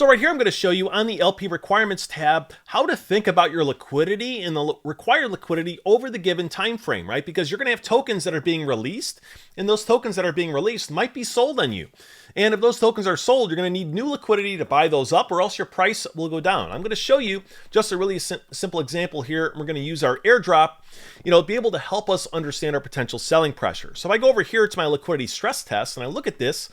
So right here, I'm going to show you on the LP requirements tab how to think about your liquidity and the required liquidity over the given time frame, right? Because you're going to have tokens that are being released, and those tokens that are being released might be sold on you. And if those tokens are sold, you're going to need new liquidity to buy those up, or else your price will go down. I'm going to show you just a really simple example here. We're going to use our airdrop, to be able to help us understand our potential selling pressure. So if I go over here to my liquidity stress test and I look at this,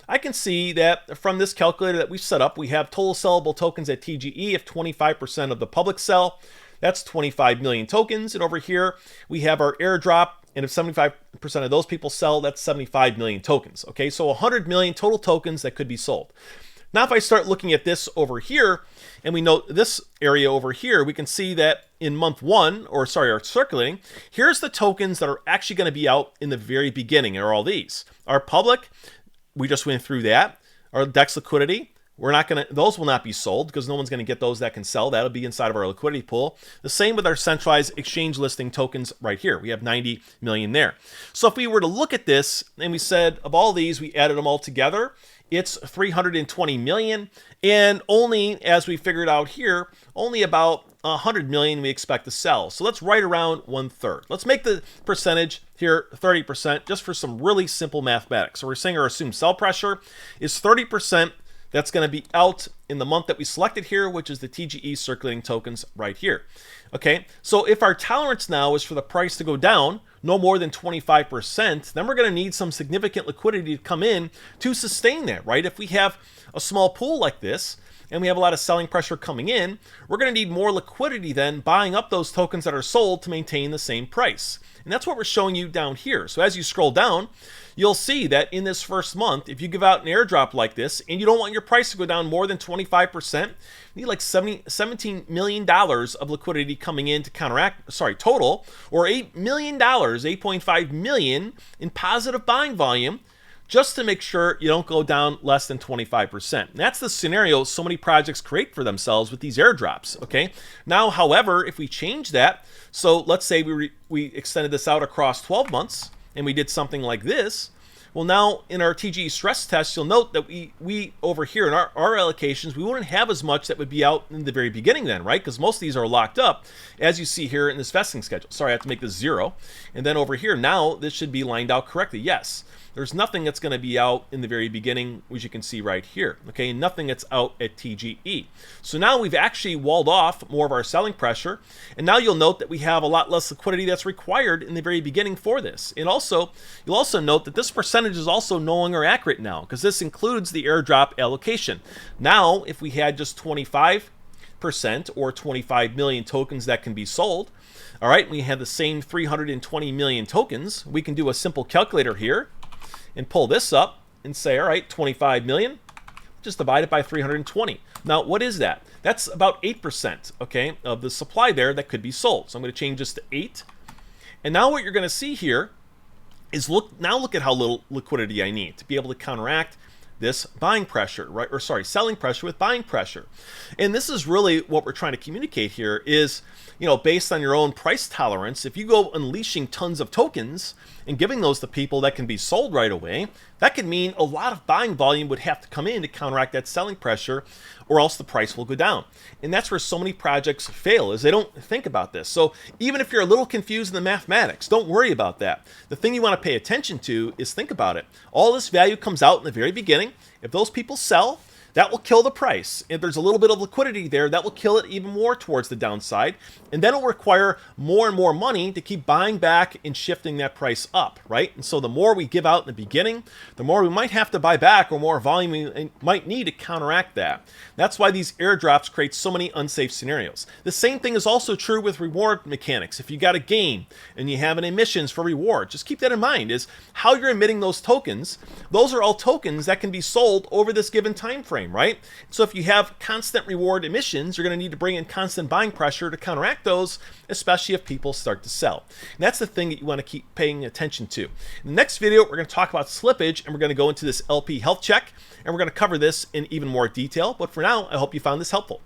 I can see that from this calculator that we've set up, we have total sellable tokens at TGE if 25% of the public sell. That's 25 million tokens. And over here, we have our airdrop. And if 75% of those people sell, that's 75 million tokens. Okay, so 100 million total tokens that could be sold. Now, if I start looking at this over here, and we note this area over here, we can see that in month one, our circulating, here's the tokens that are actually going to be out in the very beginning, are all these. Our public, we just went through that. Our DEX liquidity, those will not be sold because no one's going to get those that can sell. That'll be inside of our liquidity pool. The same with our centralized exchange listing tokens right here. We have 90 million there. So if we were to look at this and we said of all these, we added them all together, it's 320 million. And only, as we figured out here, only about 100 million we expect to sell. So let's right around 1/3. Let's make the percentage here 30% just for some really simple mathematics. So we're saying our assumed sell pressure is 30%. That's going to be out in the month that we selected here, which is the TGE circulating tokens right here. Okay, so if our tolerance now is for the price to go down no more than 25%, then we're going to need some significant liquidity to come in to sustain that, right? If we have a small pool like this, and we have a lot of selling pressure coming in, we're going to need more liquidity then buying up those tokens that are sold to maintain the same price. And that's what we're showing you down here. So as you scroll down, you'll see that in this first month, if you give out an airdrop like this and you don't want your price to go down more than 25%, you need like $17 million of liquidity coming in to counteract, total, or $8 million, 8.5 million in positive buying volume, just to make sure you don't go down less than 25%. And that's the scenario so many projects create for themselves with these airdrops, okay? Now, however, if we change that, so let's say we extended this out across 12 months, and we did something like this, well, now in our TGE stress test, you'll note that we over here in our allocations, we wouldn't have as much that would be out in the very beginning then, right? Because most of these are locked up, as you see here in this vesting schedule. Sorry, I have to make this 0. And then over here, now this should be lined out correctly. Yes, there's nothing that's going to be out in the very beginning, which you can see right here, okay? Nothing that's out at TGE. So now we've actually walled off more of our selling pressure, and now you'll note that we have a lot less liquidity that's required in the very beginning for this. And also, you'll also note that this percentage is also no longer accurate now, because this includes the airdrop allocation. Now, if we had just 25% or 25 million tokens that can be sold, all right, we have the same 320 million tokens, we can do a simple calculator here and pull this up and say, all right, 25 million, just divide it by 320. Now, what is that? That's about 8%, okay, of the supply there that could be sold. So I'm going to change this to 8. And now what you're going to see here is look at how little liquidity I need to be able to counteract this buying pressure, right? Or selling pressure with buying pressure. And this is really what we're trying to communicate here is, based on your own price tolerance, if you go unleashing tons of tokens and giving those to people that can be sold right away, that could mean a lot of buying volume would have to come in to counteract that selling pressure, or else the price will go down. And that's where so many projects fail, is they don't think about this. So even if you're a little confused in the mathematics, don't worry about that. The thing you want to pay attention to is think about it. All this value comes out in the very beginning. If those people sell, that will kill the price. If there's a little bit of liquidity there, that will kill it even more towards the downside. And then it'll require more and more money to keep buying back and shifting that price up, right? And so the more we give out in the beginning, the more we might have to buy back, or more volume we might need to counteract that. That's why these airdrops create so many unsafe scenarios. The same thing is also true with reward mechanics. If you got a game and you have an emissions for reward, just keep that in mind, is how you're emitting those tokens. Those are all tokens that can be sold over this given time frame, right? So if you have constant reward emissions, you're going to need to bring in constant buying pressure to counteract those, especially if people start to sell. And that's the thing that you want to keep paying attention to. In the next video, we're going to talk about slippage, and we're going to go into this LP health check, and we're going to cover this in even more detail. But for now, I hope you found this helpful.